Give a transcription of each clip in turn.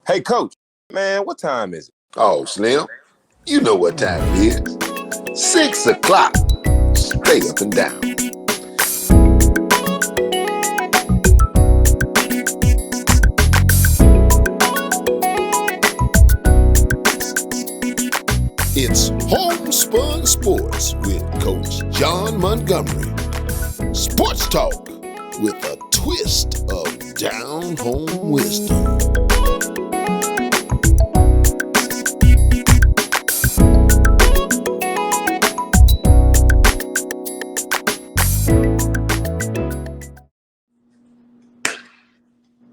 Hey, Coach, man, what time is it? Oh, Slim, you know what time it is. 6 o'clock, straight up and down. It's HomeSpun Sports with Coach John Montgomery. Sports talk with a twist of down-home wisdom.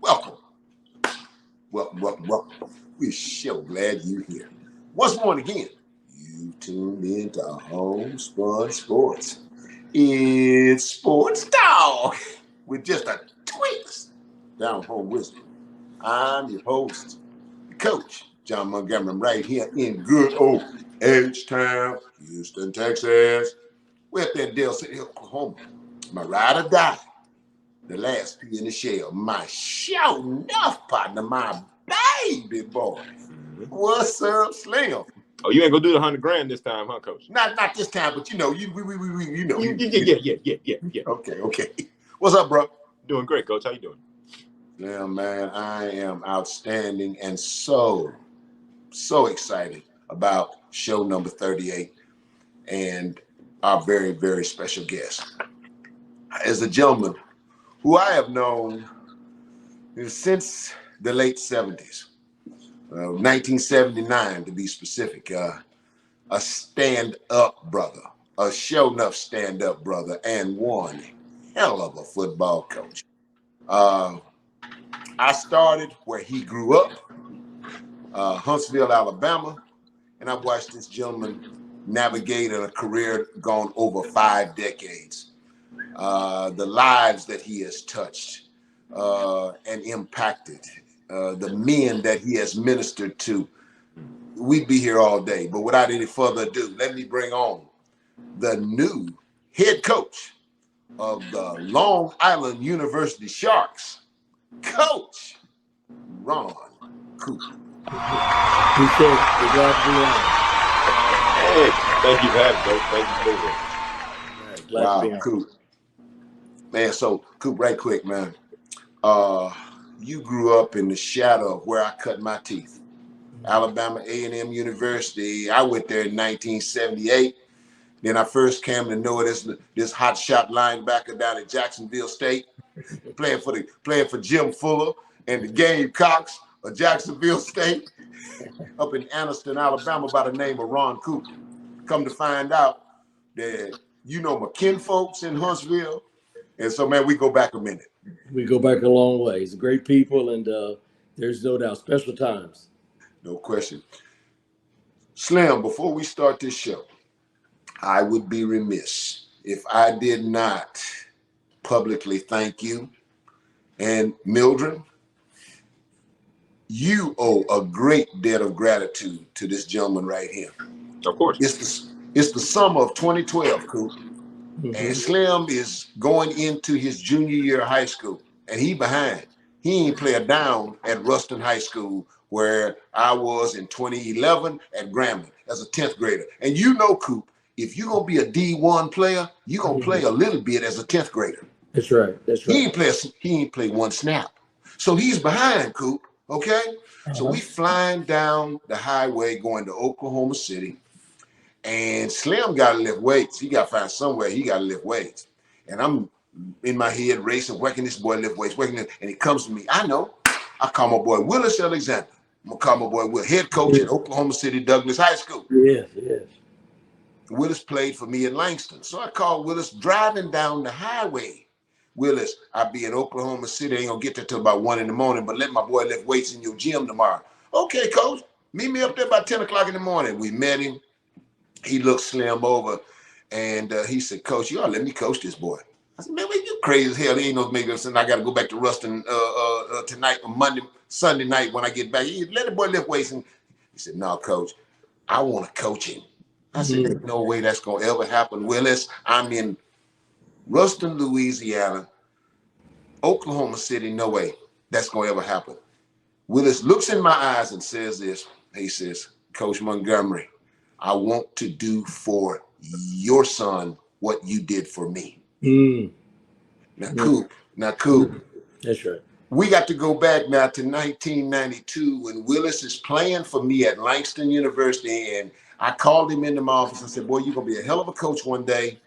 Welcome. We're so glad you're here. Once more again, you tuned into HomeSpun Sports. It's Sports Talk with just a twist down home wisdom. I'm your host, Coach John Montgomery, right here in good old H-Town, Houston, Texas. We're up there in Dale City, Oklahoma. My ride or die. The last P in the shell, my show enough partner, my baby boy. What's up, Slim? Oh, you ain't gonna do the $100,000 this time, huh, Coach? Not this time, but you know, you know. Yeah. Okay. What's up, bro? Doing great, Coach. How you doing? Yeah, man, I am outstanding and so excited about show number 38 and our very, very special guest. As a gentleman who I have known since the late 70s, 1979 to be specific, a stand-up brother, a show-enough stand-up brother, and one hell of a football coach. I started where he grew up, Huntsville, Alabama, and I've watched this gentleman navigate in a career gone over 5 decades. The lives that he has touched and impacted, the men that he has ministered to. We'd be here all day, but without any further ado, let me bring on the new head coach of the Long Island University Sharks, Coach Ron Cooper. Appreciate it. We're glad to be on. Hey, thank you for having me, Coach. Thank you for being here. Glad to be on. Coop. Man, so Coop, right quick, man. You grew up in the shadow of where I cut my teeth. Alabama A&M University. I went there in 1978. Then I first came to know this hotshot linebacker down at Jacksonville State, playing for Jim Fuller and the Gamecocks of Jacksonville State, up in Anniston, Alabama, by the name of Ron Cooper. Come to find out that you know my kinfolks in Huntsville, and so man, we go back a minute. We go back a long ways. Great people, and there's no doubt special times. No question. Slim, before we start this show, I would be remiss if I did not publicly thank you. And Mildred, you owe a great debt of gratitude to this gentleman right here. Of course. It's the summer of 2012, Coop. Mm-hmm. And Slim is going into his junior year of high school, and he behind. He ain't play a down at Ruston High School, where I was in 2011 at Grambling as a 10th grader. And you know, Coop, if you're going to be a D1 player, you're going to play a little bit as a 10th grader. That's right. He ain't play one snap. So he's behind, Coop, okay? So we flying down the highway going to Oklahoma City, and Slim got to lift weights. He got to find somewhere he got to lift weights. And I'm in my head racing, where can this boy lift weights, and he comes to me. I know. I call my boy Willis Alexander. I'm going to call my boy Will, head coach at Oklahoma City Douglas High School. Yes. Willis played for me in Langston. So I called Willis driving down the highway. Willis, I'll be in Oklahoma City. I ain't going to get there till about 1 a.m, but let my boy lift weights in your gym tomorrow. Okay, coach. Meet me up there by 10 o'clock in the morning. We met him. He looked Slim over, and he said, Coach, you ought to let me coach this boy. I said, man, you crazy as hell. He ain't no make sense. I got to go back to Ruston tonight or Sunday night when I get back. Let the boy lift weights. And he said, no, Coach, I want to coach him. I said, there's no way that's going to ever happen, Willis. I'm in Ruston, Louisiana, Oklahoma City, no way that's going to ever happen. Willis looks in my eyes and says this. He says, Coach Montgomery, I want to do for your son what you did for me. Now, Coop. That's right. We got to go back now to 1992 when Willis is playing for me at Langston University, and I called him into my office and said, boy, you're going to be a hell of a coach one day.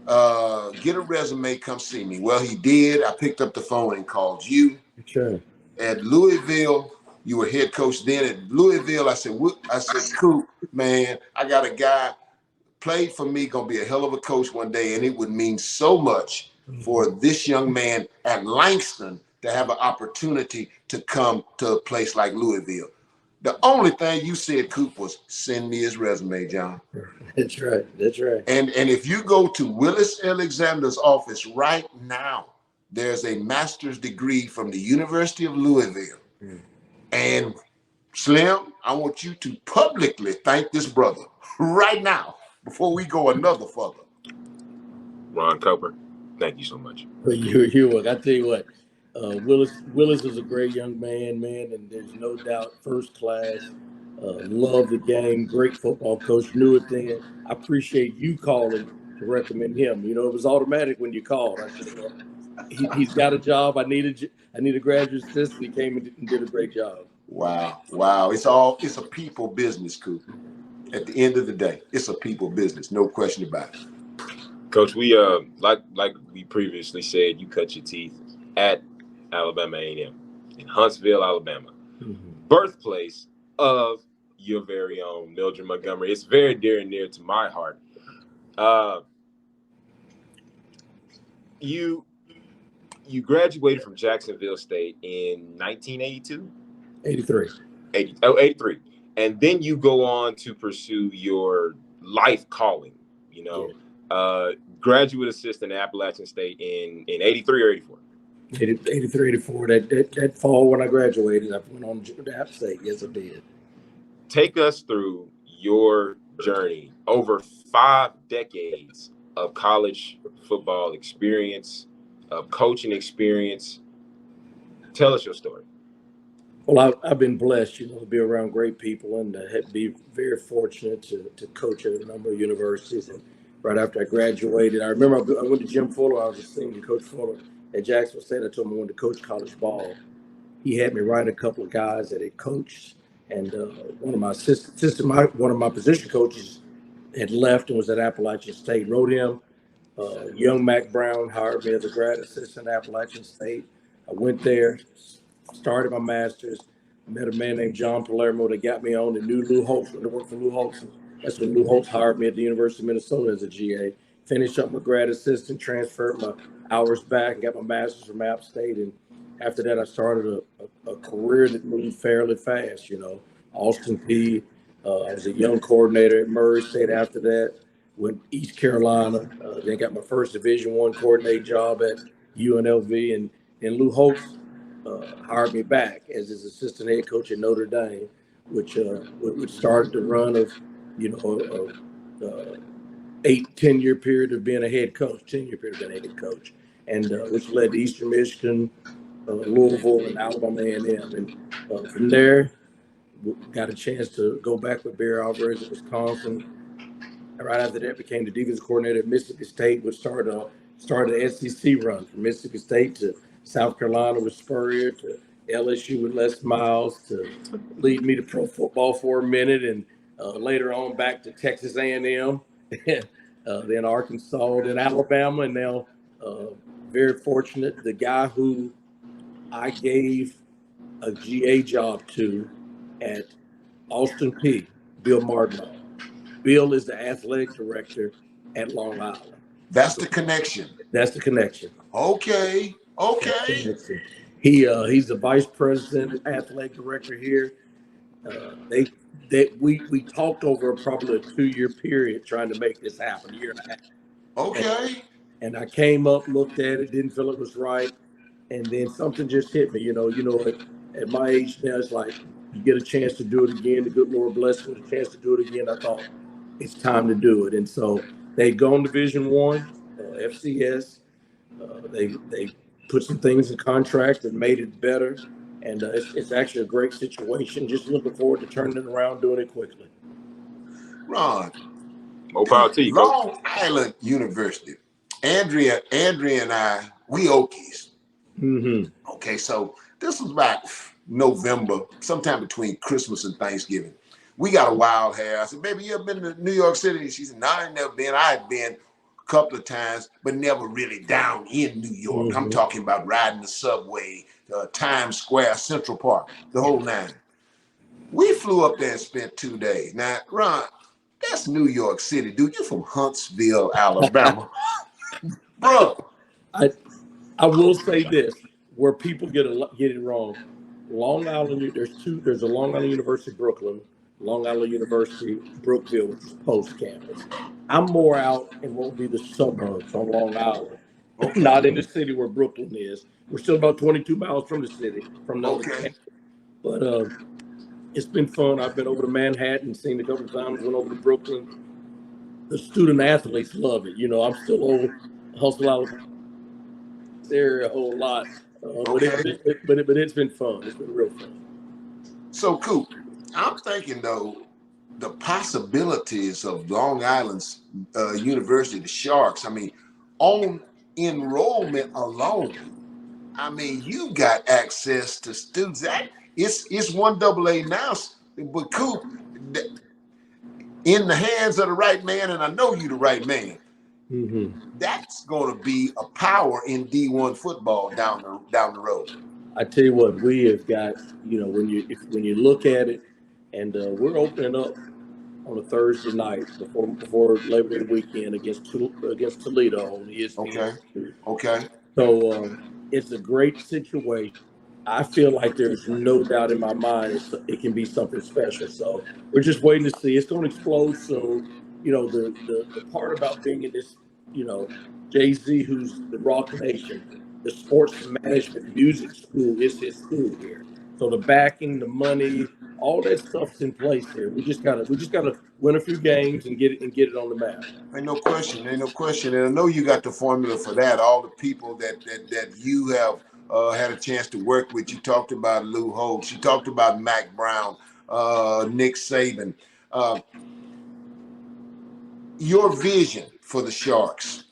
Get a resume, come see me. Well, he did. I picked up the phone and called you. Sure. At Louisville, you were head coach then. At Louisville, I said, Coop, man, I got a guy played for me, gonna be a hell of a coach one day, and it would mean so much for this young man at Langston to have an opportunity to come to a place like Louisville. The only thing you said, Coop, was send me his resume, John. That's right. That's right. And if you go to Willis Alexander's office right now, there's a master's degree from the University of Louisville. And Slim, I want you to publicly thank this brother right now before we go another further. Ron Cooper, thank you so much. You're welcome. I tell you what, Willis is a great young man, and there's no doubt, first class, loved the game, great football coach, knew it then. I appreciate you calling to recommend him. You know, it was automatic when you called. I said, well, he's got a job. I need a graduate assistant. He came and did a great job. Wow. It's a people business, Coop. At the end of the day, it's a people business, no question about it. Coach, we like we previously said, you cut your teeth at Alabama A&M in Huntsville, Alabama, birthplace of your very own Mildred Montgomery. It's very dear and near to my heart. You graduated from Jacksonville State in 1982? 83. 83. And then you go on to pursue your life calling, you know. Yeah. Graduate assistant at Appalachian State in 83 or 84? 83, 84. That fall when I graduated, I went on to App State. Yes, I did. Take us through your journey over 5 decades of college football experience, of coaching experience. Tell us your story. Well, I've been blessed, to be around great people and be very fortunate to coach at a number of universities. And right after I graduated, I remember I went to Jim Fuller. I was a senior, Coach Fuller at Jacksonville State. I told him I wanted to coach college ball. He had me write a couple of guys that had coached, and one of my position coaches had left and was at Appalachian State. Wrote him. Young Mac Brown hired me as a grad assistant at Appalachian State. I went there, started my master's, met a man named John Palermo that got me on and knew Lou Holtz when I worked for Lou Holtz. That's when Lou Holtz hired me at the University of Minnesota as a GA. Finished up my grad assistant, transferred my hours back, and got my master's from App State. And after that, I started a career that moved fairly fast, Austin Peay. I was a young coordinator at Murray State after that. Went East Carolina, then got my first Division I coordinating job at UNLV, and Lou Holtz hired me back as his assistant head coach at Notre Dame, which started the run of 10-year period of being a head coach, and which led to Eastern Michigan, Louisville, and Alabama A&M, and from there got a chance to go back with Barry Alvarez at Wisconsin. Right after that, became the defensive coordinator at Mississippi State, which started an SEC run from Mississippi State to South Carolina with Spurrier, to LSU with Les Miles, to lead me to pro football for a minute, and later on back to Texas A&M, then Arkansas, then Alabama, and now very fortunate, the guy who I gave a GA job to at Austin Peay, Bill Martin. Bill is the athletic director at Long Island. That's the connection. Okay. He's the vice president, athletic director here. We talked over probably a 2-year period trying to make this happen, 1.5 years. Okay. And I came up, looked at it, didn't feel it was right, and then something just hit me. At my age now, it's like you get a chance to do it again. The good Lord bless me with a chance to do it again. I thought it's time to do it, and so they'd gone Division I, FCS. They put some things in contract that made it better. And it's actually a great situation. Just looking forward to turning it around, doing it quickly. Ron, More power to you, Coach. Long Island University. Andrea and I, we Okies. Mm-hmm. Okay, so this was about November, sometime between Christmas and Thanksgiving. We got a wild hair. I said, baby, you ever been to New York City? She said, no, I ain't never been. I had been a couple of times, but never really down in New York. Mm-hmm. I'm talking about riding the subway, Times Square, Central Park, the whole nine. We flew up there and spent 2 days. Now, Ron, that's New York City, dude. You're from Huntsville, Alabama. Bro. I will say this, where people get it wrong. Long Island, there's a Long Island University Brooklyn, Long Island University Brookville, which is post campus. I'm more out in what would be the suburbs on Long Island, not in the city where Brooklyn is. We're still about 22 miles from the city, from the campus. But it's been fun. I've been over to Manhattan, seen a couple of times, went over to Brooklyn. The student athletes love it. You know, I'm still over Huntsville, Alabama area a whole lot. But it's been fun. It's been real fun. So, Coop, I'm thinking, though, the possibilities of Long Island's University, the Sharks, I mean, on enrollment alone, I mean, you got access to students. It's 1AA now, but Coop, in the hands of the right man, and I know you the right man, that's going to be a power in D1 football down the road. I tell you what, we have got, you know, when you look at it, and we're opening up on a Thursday night before Labor Day weekend against Toledo on ESPN. Okay. So it's a great situation. I feel like there's no doubt in my mind it can be something special. So we're just waiting to see. It's going to explode soon. You know, the part about being in this, you know, Jay-Z, who's the Rock Nation, the sports management music school is his school here. So the backing, the money, all that stuff's in place here. We just gotta win a few games and get it on the map. Ain't no question. And I know you got the formula for that. All the people that you have had a chance to work with. You talked about Lou Holtz. You talked about Mac Brown, Nick Saban. Your vision for the Sharks.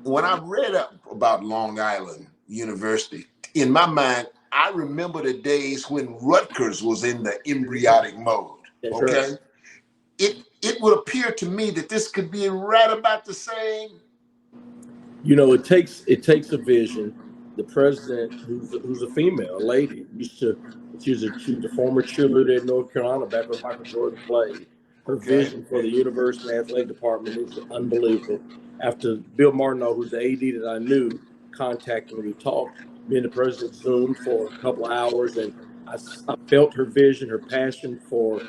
When I read up about Long Island University, in my mind, I remember the days when Rutgers was in the embryonic mode. That's okay, right. It would appear to me that this could be right about the same. You know, it takes a vision. The president, who's a female, a lady, she was a former cheerleader in North Carolina back when Michael Jordan played. Her vision for the university athletic department is unbelievable. After Bill Martineau, who's the AD that I knew, contacted me, we talked. Me and the president Zoomed for a couple of hours, and I felt her vision, her passion for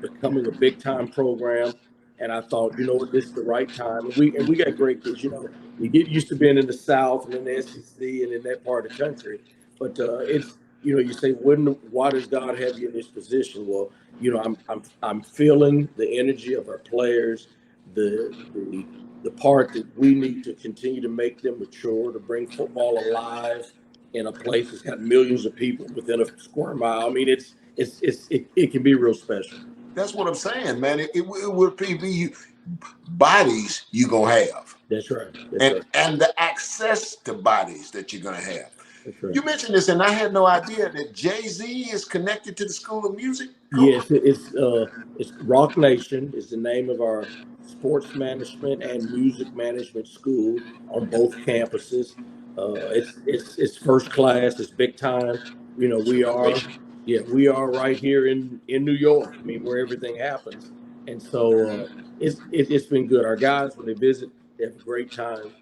becoming a big time program. And I thought, you know what, this is the right time. And we got great kids. You know, you get used to being in the South and in the SEC and in that part of the country. But it's, you know, you say, why does God have you in this position? Well, you know, I'm feeling the energy of our players, the part that we need to continue to make them mature, to bring football alive in a place that's got millions of people within a square mile. I mean, it can be real special. That's what I'm saying, man. It would be bodies you're gonna have. That's right. And the access to bodies that you're gonna have. Right. You mentioned this, and I had no idea that Jay-Z is connected to the School of Music. Cool. Yes, it's Rock Nation is the name of our sports management and music management school on both campuses. It's first class. It's big time. You know, we are right here in New York. I mean, where everything happens, and so it's been good. Our guys, when they visit, they have a great time.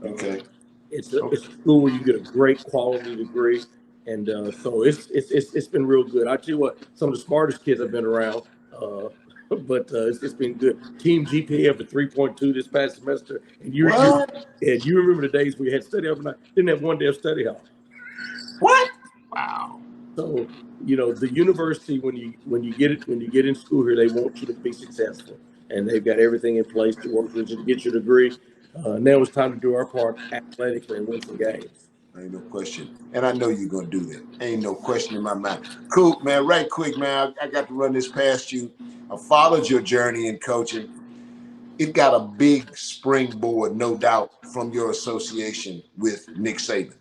Okay. It's a school where you get a great quality degree, and so it's been real good. I tell you what, some of the smartest kids I've been around, but it's been good. Team GPA up to 3.2 this past semester, and you remember the days we had study overnight? Didn't have one day of study hall. What? Wow. So you know the university when you get in school here, they want you to be successful, and they've got everything in place to work with you to get your degree. Now it's time to do our part athletically and win some games. Ain't no question. And I know you're going to do that. Ain't no question in my mind. Coop, man, right quick, man, I got to run this past you. I followed your journey in coaching. It got a big springboard, no doubt, from your association with Nick Saban.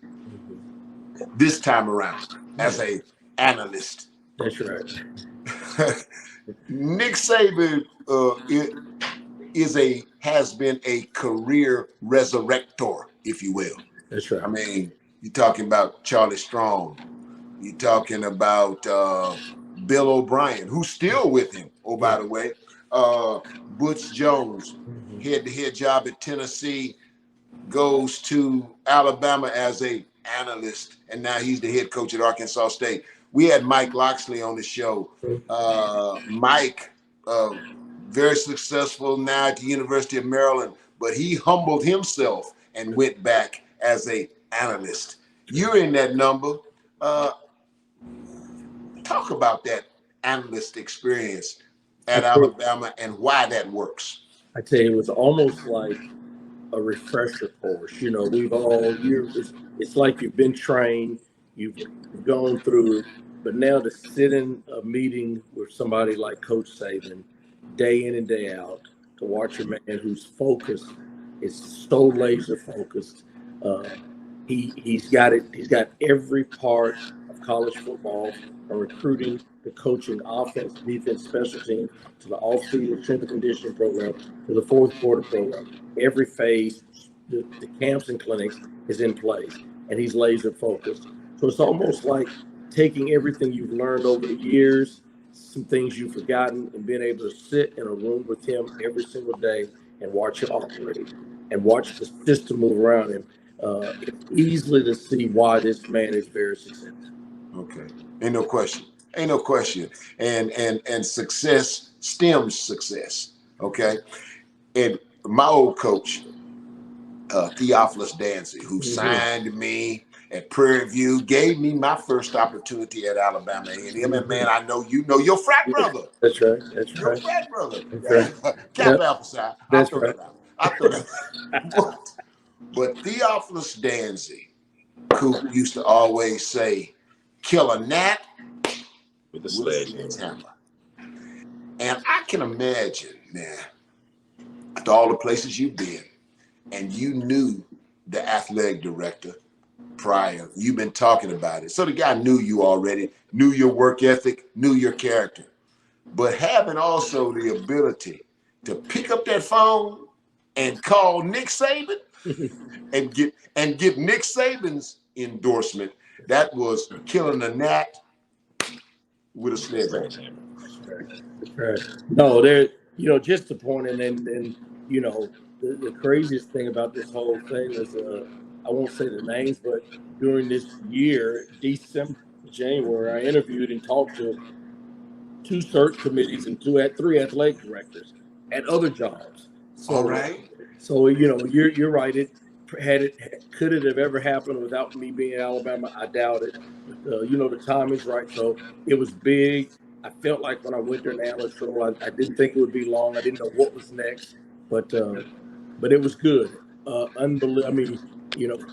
This time around, as a analyst. That's right. Nick Saban has been a career resurrector, if you will. That's right. I mean, you're talking about Charlie Strong. You're talking about Bill O'Brien, who's still with him. Oh, by the way, Butch Jones, head-to-head job at Tennessee, goes to Alabama as a analyst, and now he's the head coach at Arkansas State. We had Mike Loxley on the show. Mike, very successful now at the University of Maryland, but he humbled himself and went back as a analyst. You're in that number. Talk about that analyst experience at Alabama and why that works. I tell you, it was almost like a refresher course. You know, it's like you've been trained, you've gone through it, but now to sit in a meeting with somebody like Coach Saban, day in and day out, to watch a man whose focus is so laser focused. He's got every part of college football, from recruiting to coaching, offense, defense, special teams, to the off-field strength and conditioning program, to the fourth quarter program. Every phase, the camps and clinics is in place, and he's laser focused. So it's almost like taking everything you've learned over the years, some things you've forgotten, and being able to sit in a room with him every single day and watch him operate and watch the system move around him. It's easily to see why this man is very successful. Okay. Ain't no question. Ain't no question. And success stems success. Okay. And my old coach, Theophilus Dancy, who signed me at Prairie View, gave me my first opportunity at Alabama A&M. And man, I know you know your frat brother. That's right. That's your right. frat brother. That's right. Cap Alpha Psi. That's right. I throw that out. But Theophilus Dancy, who used to always say, kill a gnat with the sledgehammer. And I can imagine, man, after all the places you've been, and you knew the athletic director prior, you've been talking about it. So the guy knew you already, knew your work ethic, knew your character. But having also the ability to pick up that phone and call Nick Saban and get Nick Saban's endorsement, that was killing a gnat with a sledgehammer. Right. No, just the point, and then the craziest thing about this whole thing is I won't say the names, but during this year, December, January, I interviewed and talked to 2 search committees and 3 athletic directors at other jobs. So, all right. So you're right. Could it have ever happened without me being in Alabama? I doubt it. The timing's right. So it was big. I felt like when I went there in the analyst role, I didn't think it would be long. I didn't know what was next, but it was good. Unbelievable. I mean,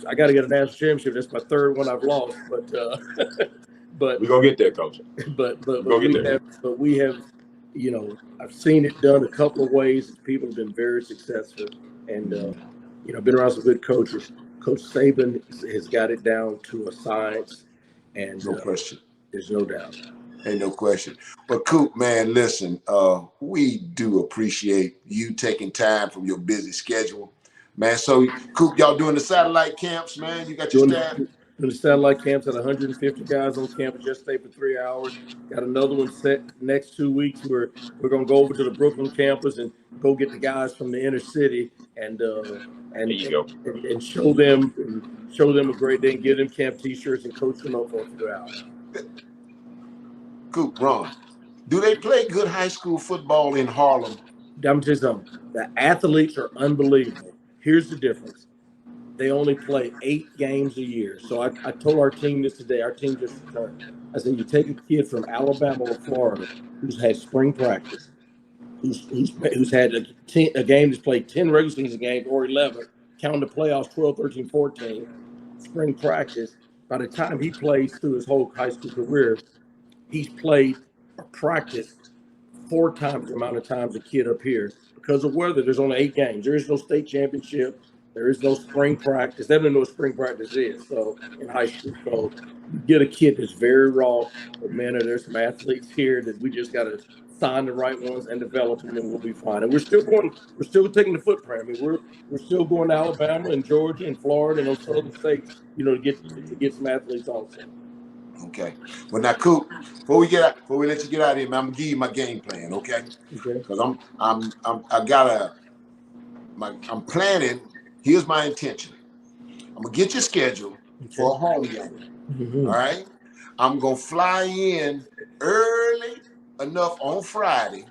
I got to get a national championship. That's my 3rd one I've lost, but we're gonna get there, Coach. But we have, I've seen it done a couple of ways. People have been very successful, and I've been around some good coaches. Coach Saban has got it down to a science, and no question. There's no doubt. Ain't no question. But Coop, man, listen, we do appreciate you taking time from your busy schedule, man. So, Coop, y'all doing the satellite camps, man? You got your staff? Doing the satellite camps at 150 guys on campus. Just stay for 3 hours. Got another one set next 2 weeks where we're gonna go over to the Brooklyn campus and go get the guys from the inner city and show them a great day and give them camp T-shirts and coach them up for a few hours. Coop, Ron, do they play good high school football in Harlem? I'm going to tell you something. The athletes are unbelievable. Here's the difference. They only play 8 games a year. So I told our team this today. Our team just returned. I said, you take a kid from Alabama or Florida who's had spring practice, who's had a game that's played 10 regular season games or 11, counting the playoffs, 12, 13, 14, spring practice. By the time he plays through his whole high school career, he's played or practiced 4 times the amount of times a kid up here because of weather. There's only 8 games. There is no state championship. There is no spring practice. They don't know what spring practice is. So in high school, so you get a kid that's very raw. But man, there's some athletes here that we just got to sign the right ones and develop them, and we'll be fine. And we're still taking the footprint. I mean, we're still going to Alabama and Georgia and Florida and those southern states, to get some athletes also. Okay. Well, now, Coop, before we let you get out of here, man, I'm gonna give you my game plan, okay? Okay. Because I'm planning. Here's my intention. I'm gonna get your schedule for a home game. Mm-hmm. All right. I'm gonna fly in early enough on Friday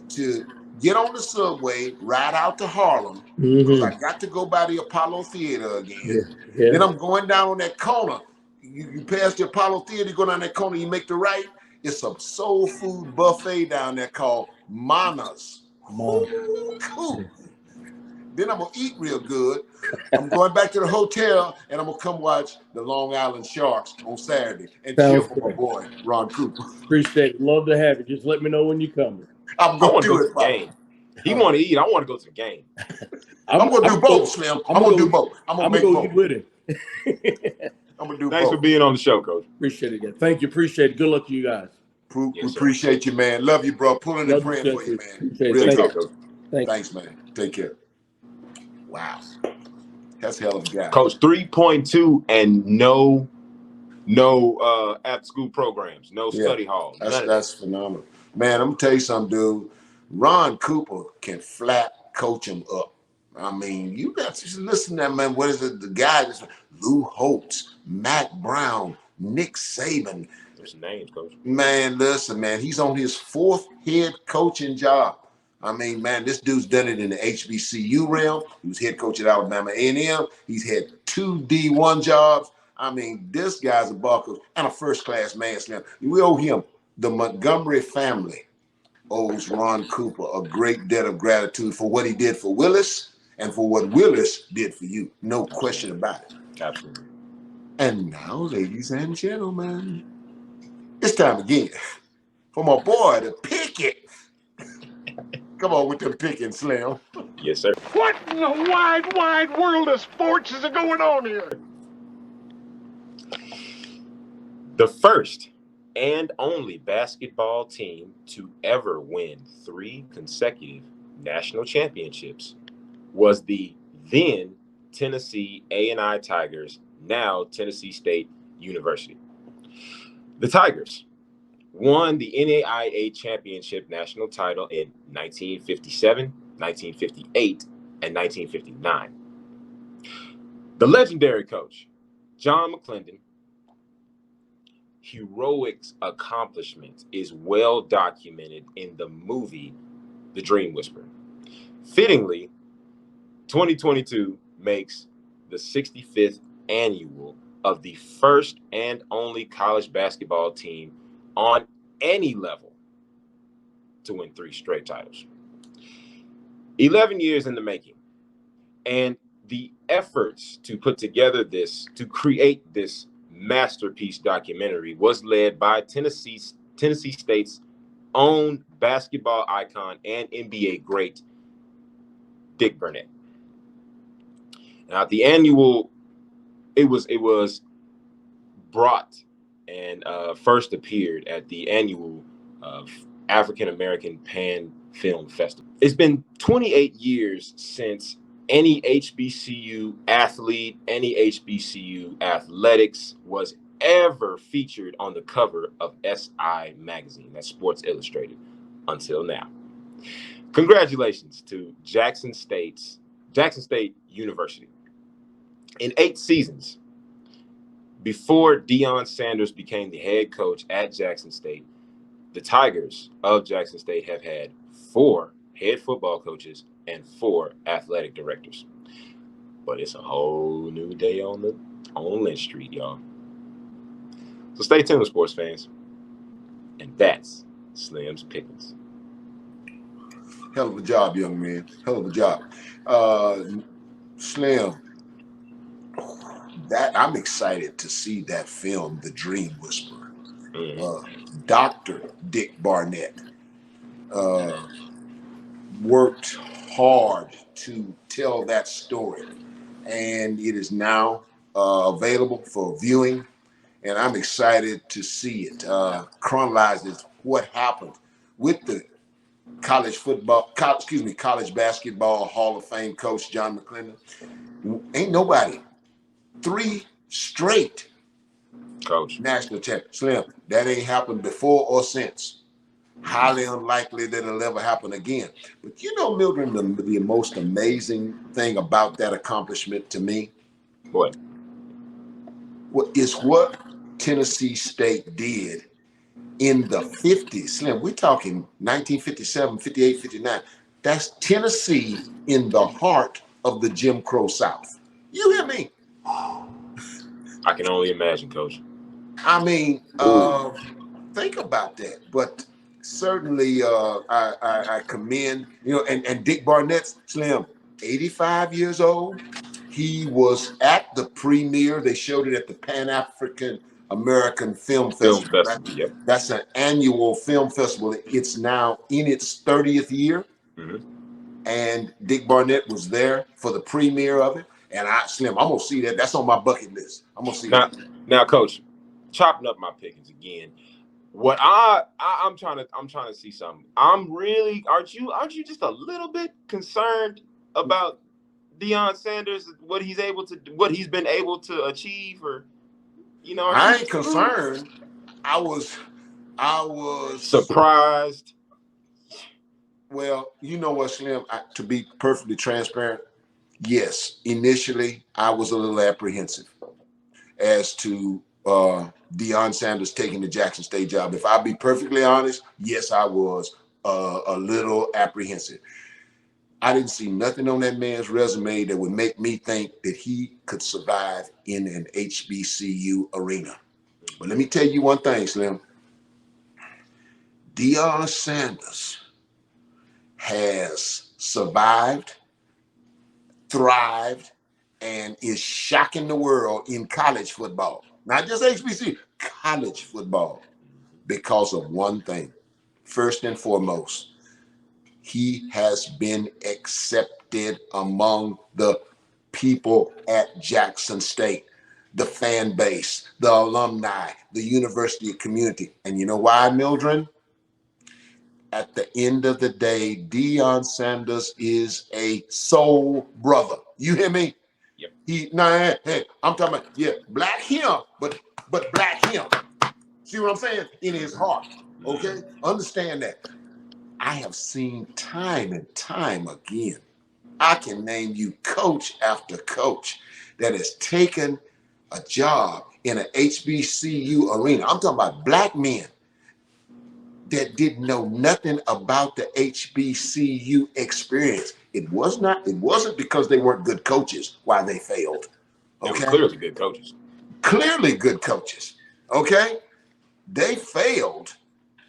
to get on the subway, ride out to Harlem, because I got to go by the Apollo Theater again. Yeah. Then I'm going down on that corner. You pass the Apollo Theater, you go down that corner, you make the right. It's a soul food buffet down there called Mana's. Cool. Then I'm gonna eat real good. I'm going back to the hotel and I'm gonna come watch the Long Island Sharks on Saturday and cheer for my boy Ron Cooper. Appreciate it. Love to have you. Just let me know when you come. I'm gonna do it. Game. He want to eat. I want to go to the game. I'm gonna do both, Slim. I'm gonna do both. I'm gonna make both. With him. I'm gonna do Thanks both. for being on the show, Coach. Appreciate it again. Thank you. Appreciate it. Good luck to you guys. Appreciate you, man. Love you, bro. Pulling and praying for you, man. Real talk. Thanks, man. Take care. Wow. That's a hell of a guy. Coach, 3.2 and no after school programs, no study halls. That's phenomenal. Man, I'm gonna tell you something, dude. Ron Cooper can flat coach him up. I mean, you got to listen to that, man. What is it? The guys, Lou Holtz, Mac Brown, Nick Saban. There's names, Coach. Man, listen, man. He's on his 4th head coaching job. I mean, man, this dude's done it in the HBCU realm. He was head coach at Alabama A&M. He's had 2 D1 jobs. I mean, this guy's a buckle and a first-class man, Slim. We owe him. The Montgomery family owes Ron Cooper a great debt of gratitude for what he did for Willis and for what Willis did for you. No question about it. Absolutely. And now, ladies and gentlemen, it's time again for my boy to pick it. Come on with them picking, Slim. Yes, sir. What in the wide, wide world of sports is going on here? The first and only basketball team to ever win 3 consecutive national championships was the then Tennessee A&I Tigers, now Tennessee State University. The Tigers won the NAIA Championship national title in 1957, 1958, and 1959. The legendary coach, John McClendon, heroic accomplishment is well documented in the movie The Dream Whisperer. Fittingly, 2022 makes the 65th annual of the first and only college basketball team on any level to win 3 straight titles. 11 years in the making. And the efforts to put together to create this masterpiece documentary was led by Tennessee State's own basketball icon and NBA great, Dick Burnett. Now, at the annual, it was brought and first appeared at the annual African American Pan Film Festival. It's been 28 years since any HBCU athlete, any HBCU athletics was ever featured on the cover of SI magazine, that's Sports Illustrated, until now. Congratulations to Jackson State University. In 8 seasons, before Dion Sanders became the head coach at Jackson State, the Tigers of Jackson State have had 4 head football coaches and 4 athletic directors. But it's a whole new day on Lynch Street, y'all. So stay tuned, sports fans. And that's Slim's Pickens. Hell of a job, young man. Hell of a job. Slim, that I'm excited to see that film, The Dream Whisperer. Mm-hmm. Dr. Dick Barnett worked hard to tell that story, and it is now available for viewing, and I'm excited to see it. Chronologizes what happened with the college basketball Hall of Fame coach John McClendon. Ain't nobody 3 straight Coach. national champions. Slim, that ain't happened before or since. Highly unlikely that it'll ever happen again. But you know, Mildred, the most amazing thing about that accomplishment to me What? is what Tennessee State did in the 50s. Slim, we're talking 1957, 58, 59. That's Tennessee in the heart of the Jim Crow South. You hear me? I can only imagine, Coach. I mean, think about that. But certainly, I commend, and Dick Barnett's Slim, 85 years old. He was at the premiere. They showed it at the Pan-African American Film Festival. Yep. That's an annual film festival. It's now in its 30th year. Mm-hmm. And Dick Barnett was there for the premiere of it. And I'm gonna see that. That's on my bucket list. I'm gonna see that. Now, Coach, chopping up my pickings again. What I'm trying to see something. I'm really aren't you just a little bit concerned about Dion Sanders, what he's been able to achieve, or I ain't concerned. I was surprised. Well, you know what, Slim? To be perfectly transparent, yes, initially I was a little apprehensive as to Dion Sanders taking the Jackson State job. If I'll be perfectly honest, yes, I was a little apprehensive. I didn't see nothing on that man's resume that would make me think that he could survive in an HBCU arena. But let me tell you one thing, Slim. Dion Sanders has survived, thrived, and is shocking the world in college football. Not just HBCU, college football, because of one thing. First and foremost, he has been accepted among the people at Jackson State, the fan base, the alumni, the university community. And you know why, Mildred? At the end of the day, Dion Sanders is a soul brother. You hear me? Yep. I'm talking about, black him, but black him. See what I'm saying? In his heart. Okay? Understand that. I have seen time and time again. I can name you coach after coach that has taken a job in an HBCU arena. I'm talking about black men that didn't know nothing about the HBCU experience. It wasn't because they weren't good coaches why they failed. Okay? They were clearly good coaches. Clearly good coaches. Okay? They failed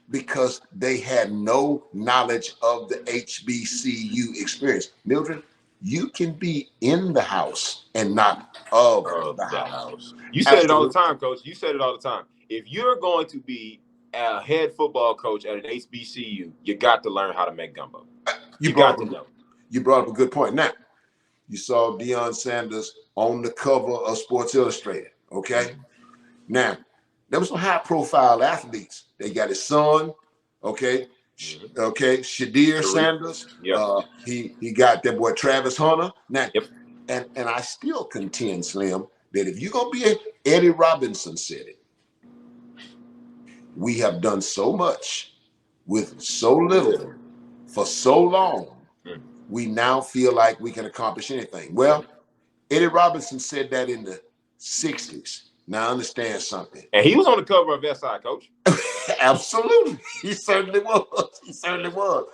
because they had no knowledge of the HBCU experience. Mildred, you can be in the house and not of the house. You said it all the time, Coach. You said it all the time. If you're going to be a head football coach at an HBCU, you got to learn how to make gumbo. You got to know. You brought up a good point. Now, you saw Dion Sanders on the cover of Sports Illustrated, okay? Now, there was some high-profile athletes. They got his son, okay? Shadir Sanders. Yep. He got that boy Travis Hunter. Now, and I still contend, Slim, that if you're going to be Eddie Robinson said it, we have done so much with so little for so long, we now feel like we can accomplish anything. Well, Eddie Robinson said that in the 60s. Now understand something. And he was on the cover of SI, Coach. Absolutely. He certainly was. He certainly was.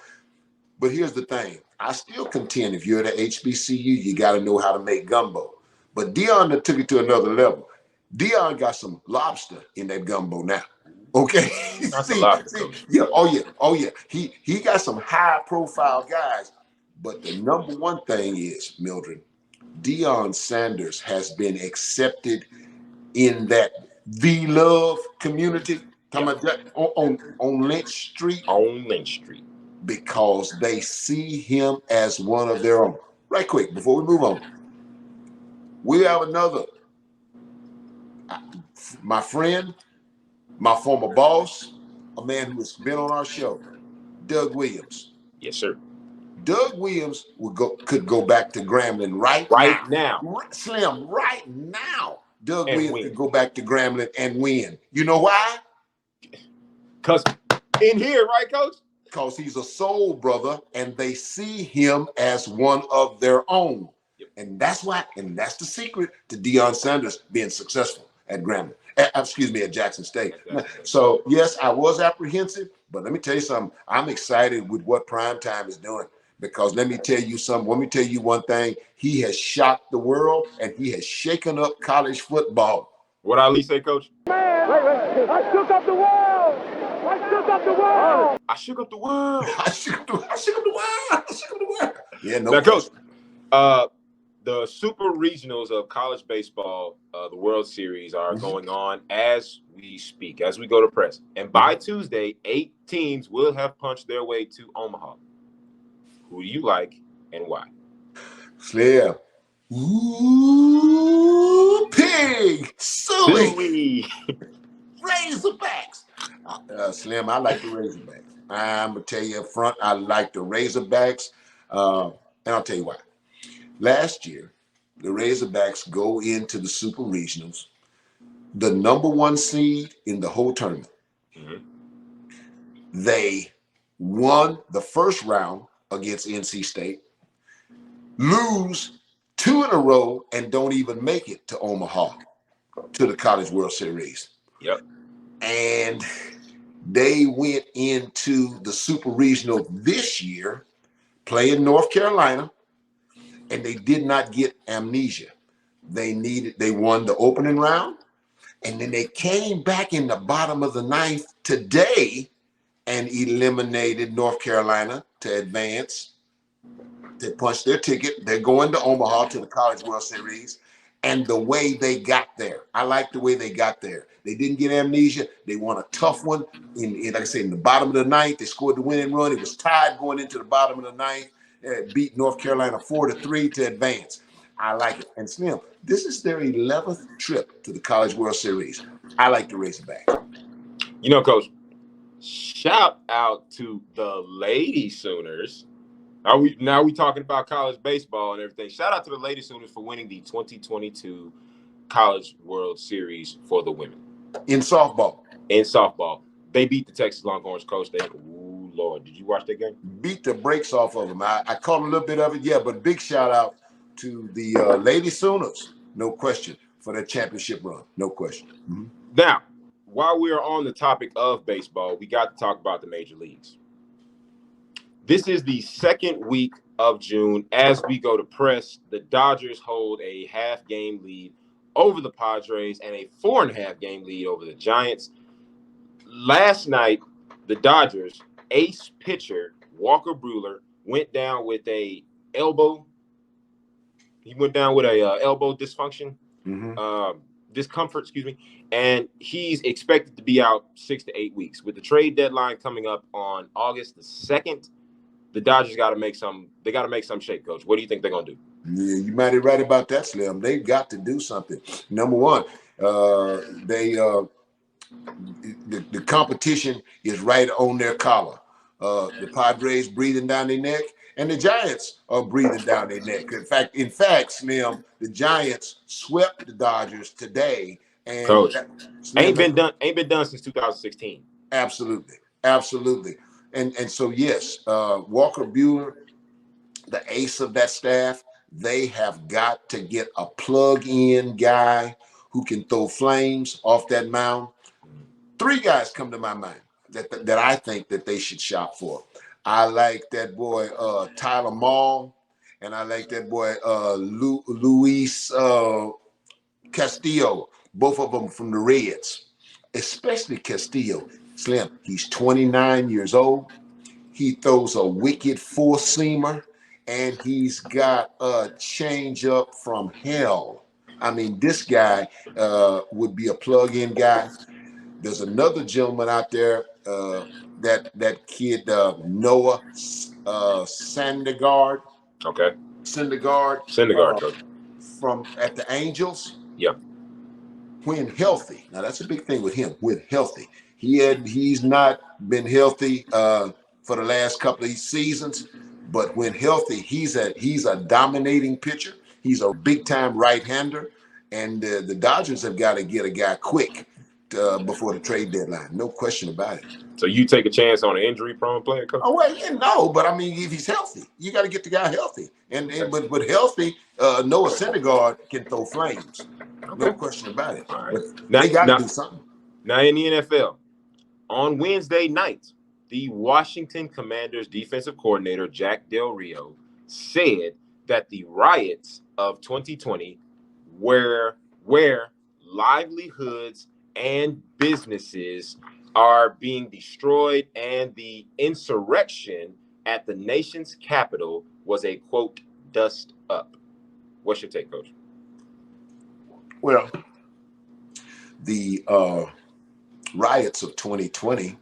But here's the thing. I still contend if you're at a HBCU, you got to know how to make gumbo. But Dion took it to another level. Dion got some lobster in that gumbo now. Okay. Oh yeah. He got some high profile guys. But the number one thing is, Mildred, Dion Sanders has been accepted in that the love community. Talking about that on Lynch Street. On Lynch Street. Because they see him as one of their own. Right quick, before we move on, we have another, my friend, my former boss, a man who has been on our show, Doug Williams. Yes, sir. Doug Williams could go back to Grambling right now. Slim, right now. Doug and Williams win. could go back to Grambling and win. You know why? Because in here, right, Coach? Because he's a soul brother and they see him as one of their own. Yep. And that's why, and that's the secret to Dion Sanders being successful at Grambling. At Jackson State. So yes, I was apprehensive, but let me tell you something. I'm excited with what Primetime is doing, because let me tell you something. Let me tell you one thing. He has shocked the world and he has shaken up college football. What Ali say, Coach? Man, I shook up the world. I shook up the world. I shook up the world. I shook up the world. I shook up the world. Yeah, no. Now, Coach, the super regionals of college baseball, the World Series, are going on as we speak, as we go to press. And by Tuesday, 8 teams will have punched their way to Omaha. Who do you like and why? Slim. Ooh, pig. Suey. Razorbacks. Slim, I like the Razorbacks. I'm going to tell you up front, I like the Razorbacks. And I'll tell you why. Last year, the Razorbacks go into the Super Regionals, the #1 seed in the whole tournament. Mm-hmm. They won the first round against NC State, lose 2 in a row, and don't even make it to Omaha to the College World Series. Yep. And they went into the Super Regional this year, playing North Carolina, and they did not get amnesia. They won the opening round, and then they came back in the bottom of the 9th today and eliminated North Carolina to advance. They punched their ticket. They're going to Omaha to the College World Series. And the way they got there, I like the way they got there. They didn't get amnesia. They won a tough one. Like I said, in the bottom of the 9th, they scored the winning run. It was tied going into the bottom of the 9th. Beat North Carolina 4-3 to advance. I like it. And Slim, this is their 11th trip to the College World Series. I like the Razorbacks. You know, Coach, shout out to the Lady Sooners. Now we talking about college baseball and everything. Shout out to the Lady Sooners for winning the 2022 College World Series for the women. In softball. They beat the Texas Longhorns, Coach. Ooh, Lord. Did you watch that game? Beat the brakes off of them. I caught a little bit of it, yeah, but big shout out to the Lady Sooners, no question, for their championship run. No question. Mm-hmm. Now, while we are on the topic of baseball, we got to talk about the major leagues. This is the second week of June. As we go to press, the Dodgers hold a half-game lead over the Padres and a 4.5-game lead over the Giants. Last night, the Dodgers ace pitcher Walker Buehler went down with a elbow. He went down with a elbow dysfunction, discomfort, and he's expected to be out 6 to 8 weeks. With the trade deadline coming up on August the 2nd, the Dodgers got to make some. They got to make some shake, Coach. What do you think they're gonna do? Yeah, you might be right about that, Slim. They've got to do something. Number one, the competition is right on their collar. The Padres breathing down their neck, and the Giants are breathing down their neck. In fact, Slim, the Giants swept the Dodgers today. And Coach, ain't been done since 2016. Absolutely. And so, yes, Walker Buehler, the ace of that staff, they have got to get a plug-in guy who can throw flames off that mound. 3 guys come to my mind that I think that they should shop for. I like that boy Tyler Maul, and I like that boy Luis Castillo, both of them from the Reds, especially Castillo. Slim, he's 29 years old. He throws a wicked 4-seamer, and he's got a change up from hell. I mean, this guy would be a plug-in guy. There's another gentleman out there, that kid Noah Syndergaard. Okay. Syndergaard, coach. From at the Angels. Yeah. When healthy, now that's a big thing with him. When healthy, he's not been healthy for the last couple of seasons, but when healthy, he's a dominating pitcher. He's a big time right-hander, and the Dodgers have got to get a guy quick before the trade deadline. No question about it. So you take a chance on an injury-prone player, coach? Oh well, yeah, no, but I mean, if he's healthy, you got to get the guy healthy, but healthy, Noah Syndergaard can throw flames. Okay. No question about it. All right. But they got to do something. Now in the NFL, on Wednesday night, the Washington Commanders defensive coordinator Jack Del Rio said that the riots of 2020 where livelihoods and businesses are being destroyed and the insurrection at the nation's capital was a, quote, dust up. What's your take, Coach? Well, the riots of 2020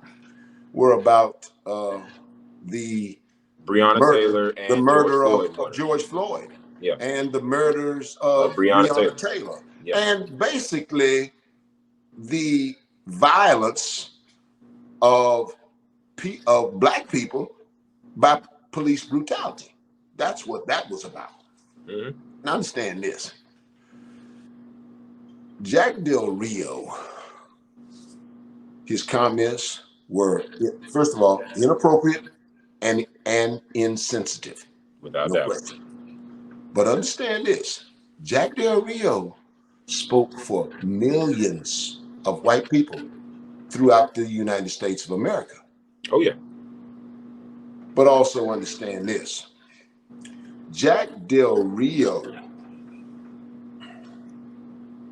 were about the Breonna Taylor and the murder of George Floyd. Yeah. And the murders of Breonna Taylor. Yeah. And basically the violence of black people by police brutality. That's what that was about. Mm-hmm. Now understand this. Jack Del Rio, his comments were, first of all, inappropriate and insensitive. Without doubt. Question. But understand this. Jack Del Rio spoke for millions of white people throughout the United States of America. Oh, yeah. But also understand this. Jack Del Rio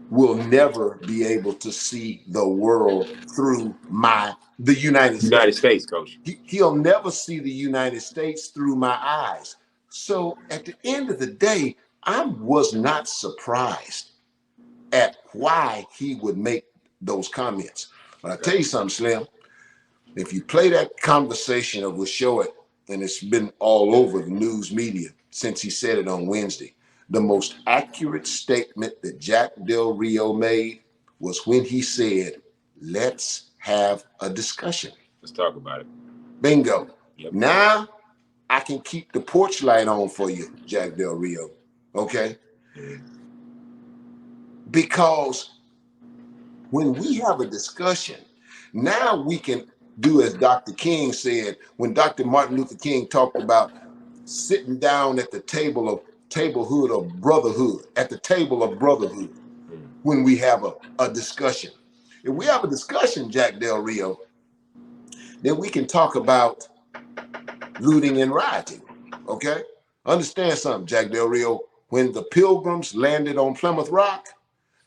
will never be able to see the world through the United States, Coach. He'll never see the United States through my eyes. So at the end of the day, I was not surprised at why he would make those comments. But I tell you something, Slim, if you play that conversation or we'll show it, and it's been all over the news media since he said it on Wednesday, the most accurate statement that Jack Del Rio made was when he said, let's have a discussion. Let's talk about it. Bingo. Yep. Now I can keep the porch light on for you, Jack Del Rio. Okay? Because when we have a discussion, now we can do as Dr. King said, when Dr. Martin Luther King talked about sitting down at the table of brotherhood, when we have a discussion. If we have a discussion, Jack Del Rio, then we can talk about looting and rioting, okay? Understand something, Jack Del Rio. When the Pilgrims landed on Plymouth Rock,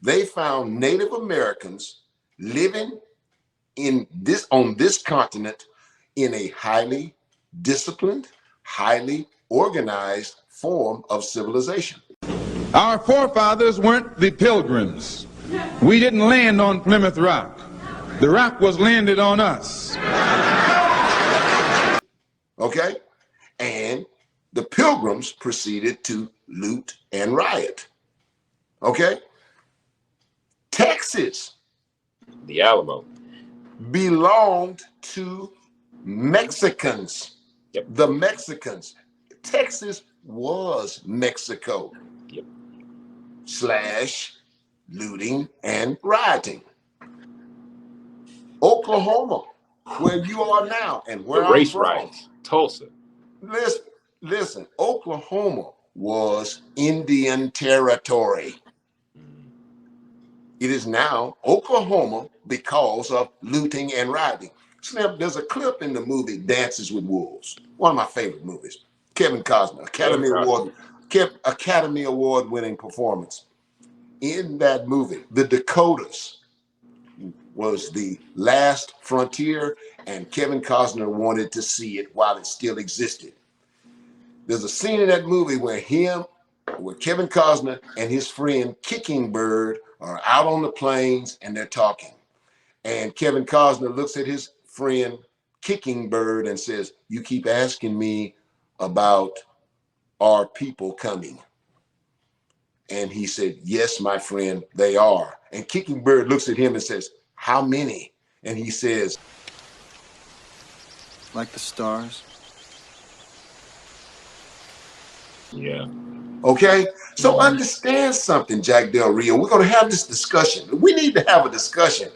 they found Native Americans living on this continent in a highly disciplined, highly organized form of civilization. Our forefathers weren't the Pilgrims. We didn't land on Plymouth Rock. The rock was landed on us. Okay? And the Pilgrims proceeded to loot and riot. Okay? Texas, the Alamo, belonged to Mexicans. Yep. The Mexicans. Texas was Mexico. Yep. / looting and rioting. Oklahoma, where you are now and where the race I'm from, riots, Tulsa. Listen, Oklahoma was Indian territory. It is now Oklahoma because of looting and rioting. Slim, there's a clip in the movie Dances with Wolves, one of my favorite movies. Kevin Costner, Academy Award winning performance. In that movie, the Dakotas was the last frontier, and Kevin Costner wanted to see it while it still existed. There's a scene in that movie where Kevin Costner and his friend Kicking Bird are out on the plains and they're talking. And Kevin Costner looks at his friend Kicking Bird and says, "You keep asking me about our people coming." And he said, "Yes, my friend, they are." And Kicking Bird looks at him and says, "How many?" And he says, "Like the stars." Yeah. Okay, so understand something, Jack Del Rio. We're going to have this discussion. We need to have a discussion.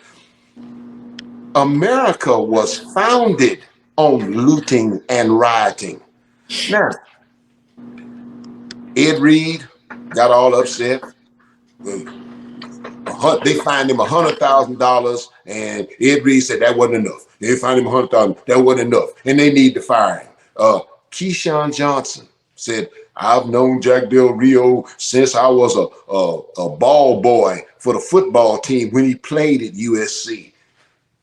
America was founded on looting and rioting. Now, Ed Reed got all upset. They fined him $100,000, and Ed Reed said that wasn't enough. They fined him $100,000. That wasn't enough, and they need to fire him. Keyshawn Johnson said, "I've known Jack Del Rio since I was a ball boy for the football team when he played at USC.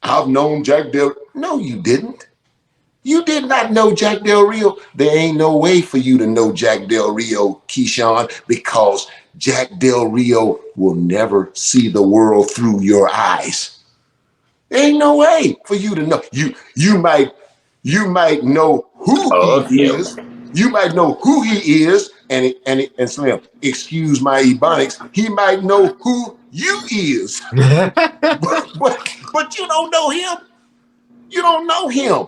I've known Jack Del." No, you didn't. You did not know Jack Del Rio. There ain't no way for you to know Jack Del Rio, Keyshawn, because Jack Del Rio will never see the world through your eyes. There ain't no way for you to know. You might know who he is. You might know who he is, and Slim, excuse my ebonics, he might know who you is. but you don't know him. You don't know him.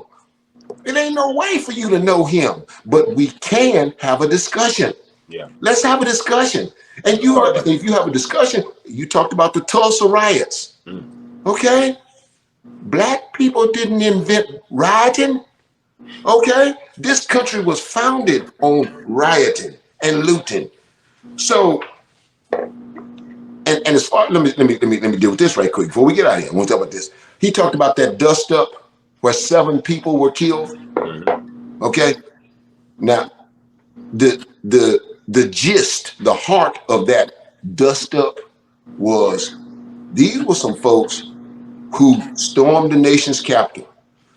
It ain't no way for you to know him. But we can have a discussion. Yeah. Let's have a discussion. And if you have a discussion, you talked about the Tulsa Riots. Okay? Black people didn't invent rioting. Okay? This country was founded on rioting and looting. So, and as far, let me deal with this right quick before we get out of here. I want to talk about this. He talked about that dust up where 7 people were killed. Okay? Now, the gist, the heart of that dust up was, these were some folks who stormed the nation's capital,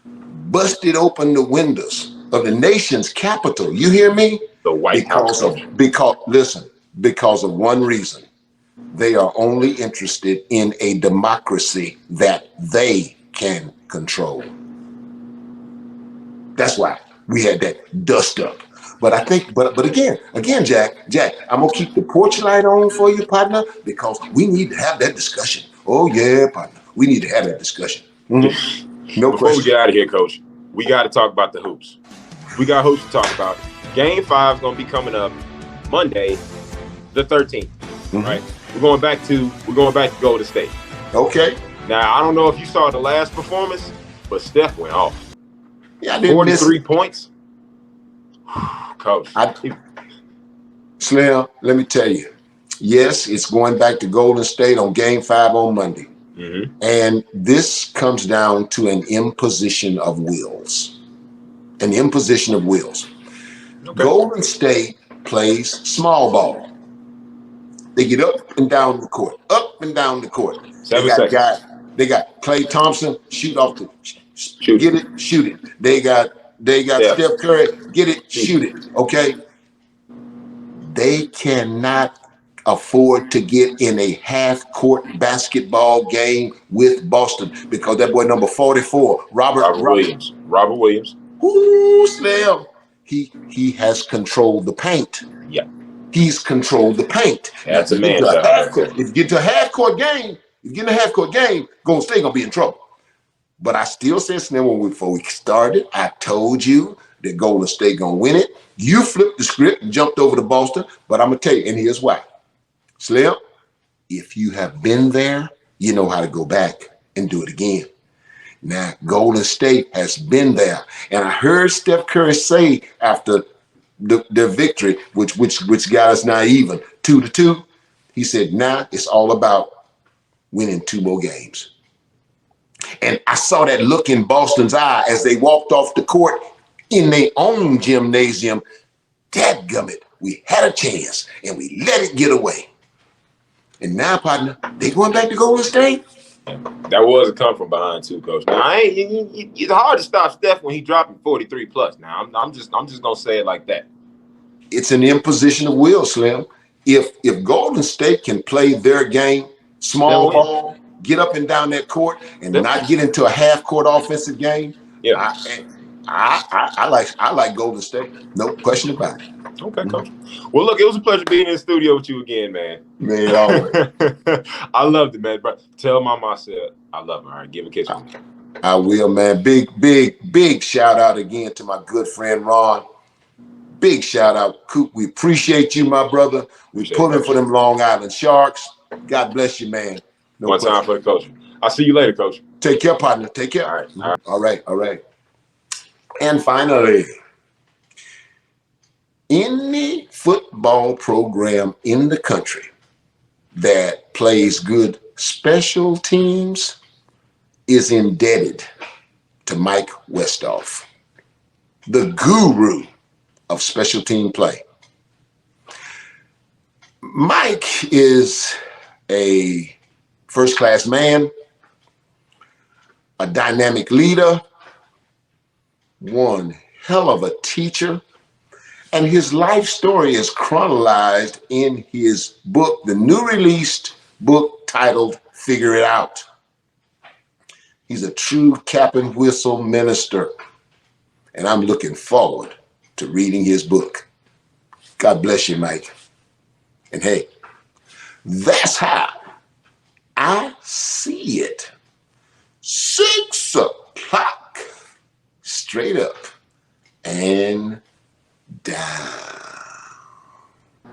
busted open the windows of the nation's capital. You hear me? The White House. Because of one reason. They are only interested in a democracy that they can control. That's why we had that dust up. But I think, but again, Jack, I'm gonna keep the porch light on for you, partner, because we need to have that discussion. Oh yeah, partner, we need to have that discussion. Mm-hmm. No Before question. we get out of here, Coach, we got to talk about the hoops. We got hoops to talk about. Game 5 is gonna be coming up Monday, the 13th. Mm-hmm. Right? We're going back to Golden State. Okay. Now I don't know if you saw the last performance, but Steph went off. Yeah, I didn't 43 points. Coach. Slim, let me tell you. Yes, it's going back to Golden State on Game 5 on Monday. Mm-hmm. And this comes down to an imposition of wills. An imposition of wills. Okay. Golden State plays small ball. They get up and down the court. Up and down the court. They got Klay Thompson, shoot it. They got Steph Curry, get it, shoot it. Okay. They cannot afford to get in a half-court basketball game with Boston because that boy number 44, Robert Williams. Whoo, Slim. He has controlled the paint. Yeah. He's controlled the paint. That's a man. If you get to a half-court game, Golden State gonna be in trouble. But I still said, Slim, before we started, I told you that Golden State gonna win it. You flipped the script and jumped over to Boston, but I'm gonna tell you, and here's why. Slim, if you have been there, you know how to go back and do it again. Now, Golden State has been there, and I heard Steph Curry say after the victory, which got us now even 2-2. He said, now it's all about winning 2 more games. And I saw that look in Boston's eye as they walked off the court in their own gymnasium. Dadgummit, we had a chance and we let it get away. And now, partner, they going back to Golden State. That was a come from behind too, Coach. Now, it's hard to stop Steph when he dropping 43 plus. Now, I'm just gonna say it like that. it's an imposition of will, Slim. If Golden State can play their game, small ball, get up and down that court, and not get into a half-court offensive game, I like Golden State. No question about it. Okay, Coach. Well, look, it was a pleasure being in the studio with you again, man. Man, always. I loved it, man. But tell Mama I said I love her. All right, give a kiss. I will, man. Big shout out again to my good friend Ron. Big shout out, Coop. We appreciate you, my brother. We're pulling for them Long Island Sharks. God bless you, man. No One time for the coach. I'll see you later, Coach. Take care, partner. Take care. All right. And finally, any football program in the country that plays good special teams is indebted to Mike Westhoff, the guru of special team play. Mike is a first-class man, a dynamic leader, one hell of a teacher, and his life story is chronicled in his book, the new released book titled Figure It Out. He's a true cap and whistle minister, and I'm looking forward to reading his book. God bless you, Mike. And hey, that's how I see it. 6 o'clock, straight up and down.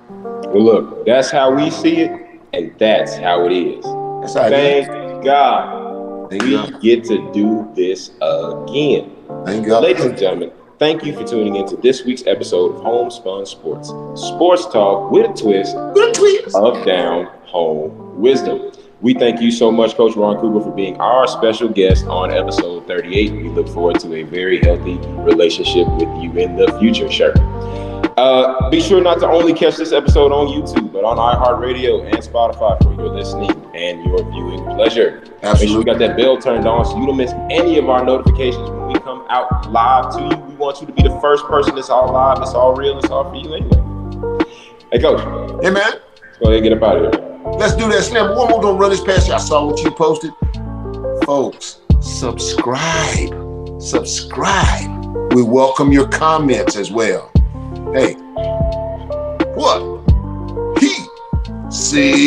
Well, look, that's how we see it, and that's how it is. Thank God we get to do this again. Thank God. Ladies and gentlemen, thank you for tuning into this week's episode of HomeSpun Sports. Sports talk with a twist of down home wisdom. We thank you so much, Coach Ron Kugler, for being our special guest on episode 38. We look forward to a very healthy relationship with you in the future, sure. Be sure not to only catch this episode on YouTube, but on iHeartRadio and Spotify for your listening and your viewing pleasure. Absolutely. Make sure you got that bell turned on so you don't miss any of our notifications when we come out live to you. We want you to be the first person that's all live, it's all real, it's all for you anyway. Hey, Coach. Hey, man. Let's go ahead and get up out of here. Let's do that, Slim. One more, don't run this past you. I saw what you posted. Folks, subscribe. We welcome your comments as well. Hey, what he said.